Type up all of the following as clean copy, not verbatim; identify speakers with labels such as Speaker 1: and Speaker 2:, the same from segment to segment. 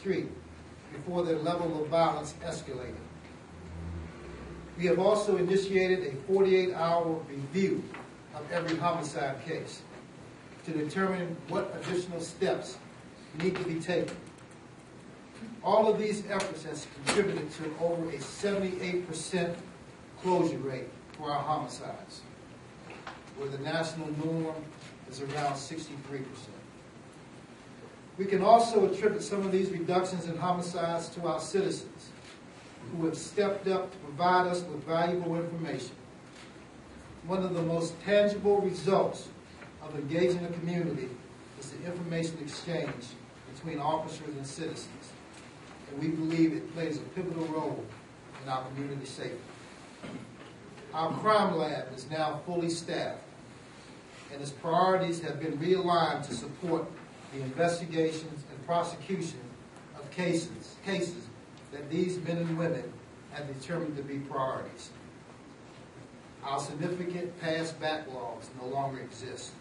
Speaker 1: street before their level of violence escalated. We have also initiated a 48-hour review of every homicide case to determine what additional steps need to be taken. All of these efforts has contributed to over a 78% closure rate for our homicides, where the national norm is around 63%. We can also attribute some of these reductions in homicides to our citizens who have stepped up to provide us with valuable information. One of the most tangible results of engaging the community is the information exchange between officers and citizens, and we believe it plays a pivotal role in our community safety. Our crime lab is now fully staffed, and its priorities have been realigned to support the investigations and prosecution of cases that these men and women have determined to be priorities. Our significant past backlogs no longer exist.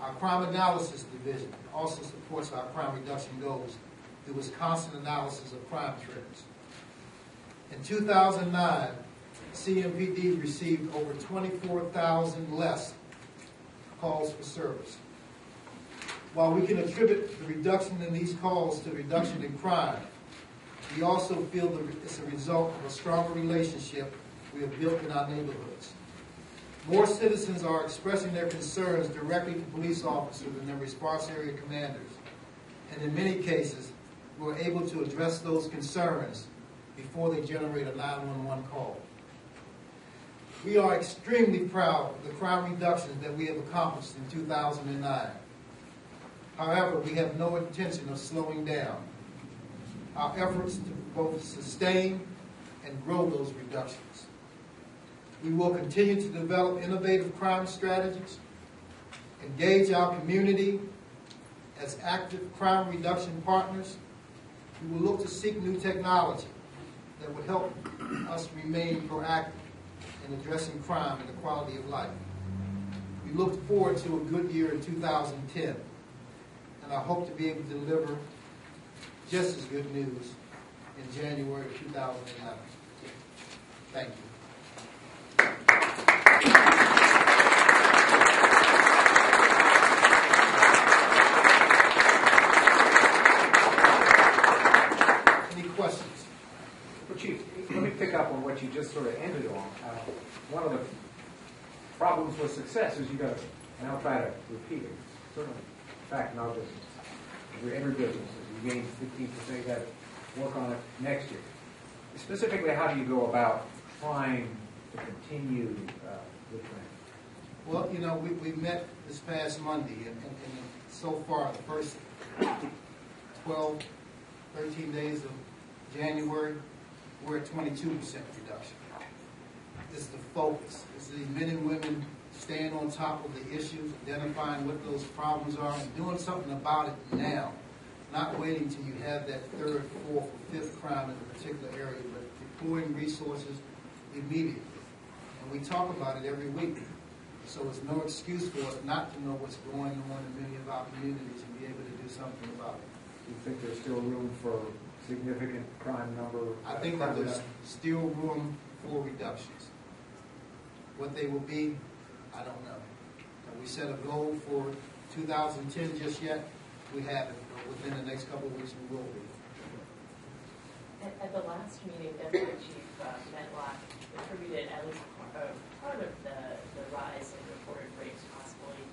Speaker 1: Our crime analysis division also supports our crime reduction goals through its constant analysis of crime trends. In 2009, CMPD received over 24,000 less calls for service. While we can attribute the reduction in these calls to reduction in crime, we also feel that it's a result of a stronger relationship we have built in our neighborhoods. More citizens are expressing their concerns directly to police officers and their response area commanders. And in many cases, we're able to address those concerns before they generate a 911 call. We are extremely proud of the crime reductions that we have accomplished in 2009. However, we have no intention of slowing down our efforts to both sustain and grow those reductions. We will continue to develop innovative crime strategies, engage our community as active crime reduction partners. We will look to seek new technology that will help us remain proactive in addressing crime and the quality of life. We look forward to a good year in 2010, and I hope to be able to deliver just as good news in January of 2011. Thank you. Any questions?
Speaker 2: Well, Chief, let me pick up on what you just sort of ended on. One of the problems with success is you got to, and I'll try to repeat it, certainly, in fact, not just every business, if you gain 15%, you got to work on it next year. Specifically, how do you go about trying to continue the trend?
Speaker 1: Well, you know, we met this past Monday, and so far, the first 12, 13 days of January, we're at 22% reduction. This is the focus. This is these men and women staying on top of the issues, identifying what those problems are, and doing something about it now. Not waiting till you have that third, fourth, or fifth crime in a particular area, but deploying resources immediately. And we talk about it every week. So it's no excuse for us not to know what's going on in many of our communities and be able to do something about it.
Speaker 2: Do you think there's still room for significant crime number?
Speaker 1: I think that there's still room for reductions. What they will be, I don't know. We set a goal for 2010 just yet. We haven't, but within the next couple of weeks we will be.
Speaker 3: At the last meeting, Deputy Chief Medlock attributed at least part of the rise in reported rapes possibly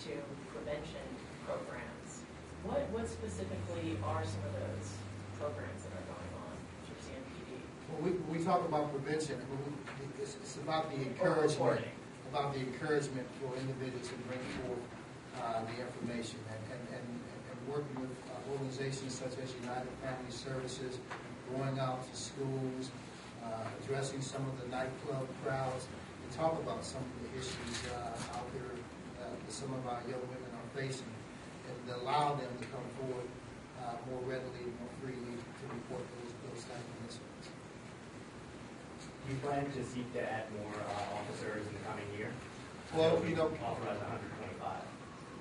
Speaker 3: to prevention programs. What specifically are some of those programs that are going on through CMPD?
Speaker 1: Well, we talk about prevention. It's about the encouragement, for individuals to bring forth the information and working with organizations such as United Family Services, going out to schools, addressing some of the nightclub crowds, and talk about some of the issues out there that some of our young women are facing, and allow them to come forward more readily, more freely to report those type of incidents.
Speaker 4: Do you plan to seek to add more officers in the coming year?
Speaker 1: Well, you know,
Speaker 4: authorize 125.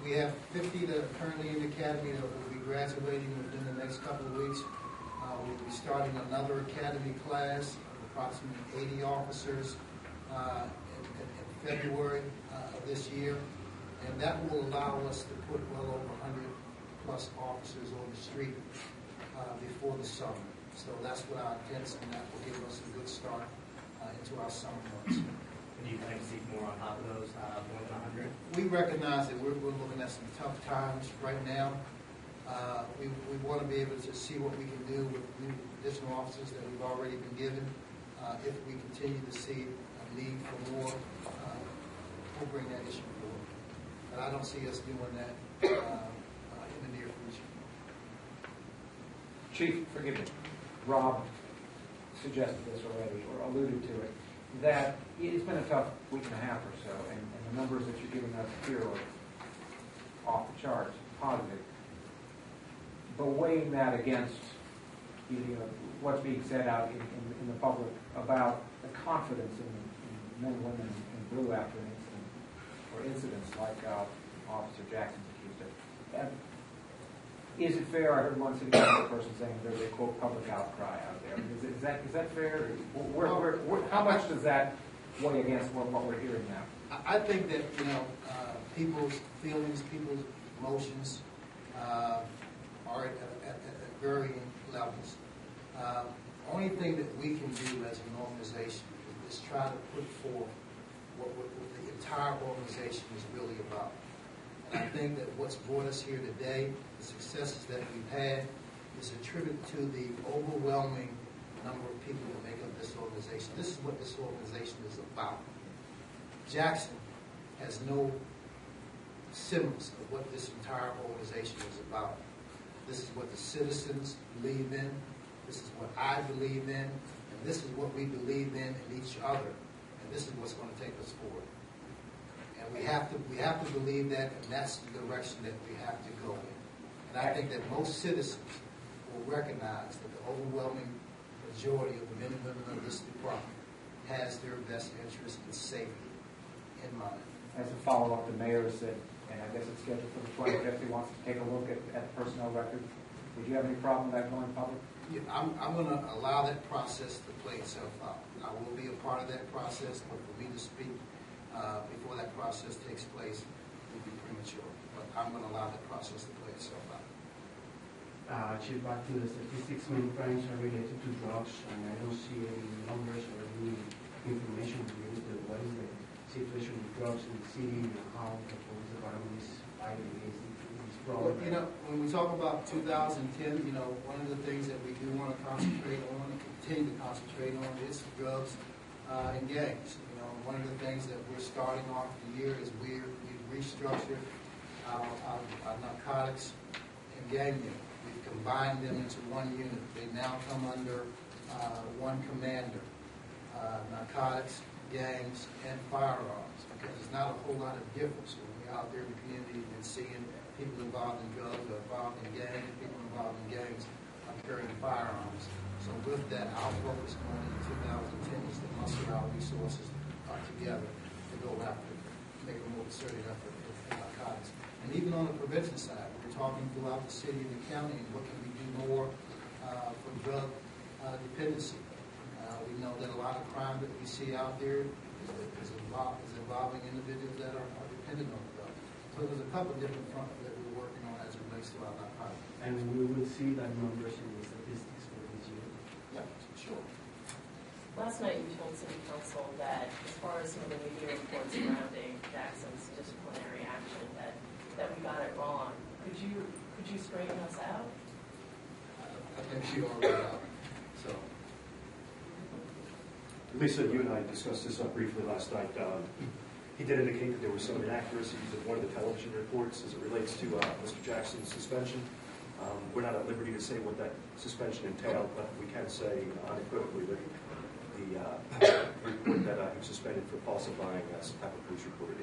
Speaker 1: We have 50 that are currently in the academy that will be graduating within the next couple of weeks. We'll be starting another academy class of approximately 80 officers in February of this year. And that will allow us to put well over 100 plus officers on the street before the summer. So that's what our intents, and that will give us a good start into our summer months.
Speaker 4: Do you plan to seek more on top of those, more than 100?
Speaker 1: We recognize that we're looking at some tough times right now. We want to be able to see what we can do with new additional officers that we've already been given. If we continue to see a need for more, we'll bring that issue forward. But I don't see us doing that in the near future.
Speaker 2: Chief, forgive me, Rob suggested this already, or alluded to it, that it's been a tough week and a half or so, and the numbers that you're giving us here are off the charts, positive. But weighing that against what's being said out in the public about the confidence in men and women in blue after an incident, or incidents like Officer Jackson's accused of. And is it fair? I heard one city council person saying there's a quote public outcry out there. Is that fair? How much does that weigh against what we're hearing now?
Speaker 1: I think that people's feelings, people's emotions are at varying levels. Only thing that we can do as an organization is try to put forth what the entire organization is really about. And I think that what's brought us here today, the successes that we've had, is attributed to the overwhelming number of people that make up this organization. This is what this organization is about. Jackson has no semblance of what this entire organization is about. This is what the citizens believe in. This is what I believe in. And this is what we believe in each other. And this is what's going to take us forward. And we have to believe that, and that's the direction that we have to go in. And I think that most citizens will recognize that the overwhelming majority of the men and women of this department has their best interest and safety in mind.
Speaker 2: As a follow-up, the mayor said, and I guess it's scheduled for the 25th, he wants to take a look at the personnel record. Would you have any problem with that going public?
Speaker 1: Yeah, I'm going to allow that process to play itself out. I will be a part of that process, but for me to speak before that process takes place would be premature. But I'm going to allow that process to play itself out.
Speaker 5: Chief, back to the statistics, many crimes are related to drugs, and I don't see any numbers or any information related to what is the situation with drugs in the city and how the police department is fighting against this problem.
Speaker 1: Well, when we talk about 2010, one of the things that we do want to concentrate on and continue to concentrate on is drugs and gangs. One of the things that we're starting off the year is we've restructured our narcotics and gang unit. We've combined them into one unit. They now come under one commander. Narcotics, gangs, and firearms, because there's not a whole lot of difference when we're out there in the community and seeing people involved in drugs or involved in gangs, people involved in gangs carrying firearms. So with that, our focus going into 2010 is to muscle our resources together to go after, make a more concerted effort in narcotics. And even on the prevention side, we're talking throughout the city and the county, and what can we do more for drug dependency. We know that a lot of crime that we see out there is involving individuals that are dependent on drugs. So there's a couple of different fronts that we're working on as it relates to our narcotics.
Speaker 5: And we will see that numbers in the statistics for this year.
Speaker 1: Yeah, sure.
Speaker 3: Last night you told City Council that as far as some of the media reports surrounding Jackson's disciplinary action, that we got it wrong. Could you straighten us out?
Speaker 1: I think she already out. So.
Speaker 6: Lisa, you and I discussed this briefly last night. He did indicate that there were some inaccuracies in one of the television reports as it relates to Mr. Jackson's suspension. We're not at liberty to say what that suspension entailed, but we can say unequivocally that the report that he was suspended for falsifying some type of police report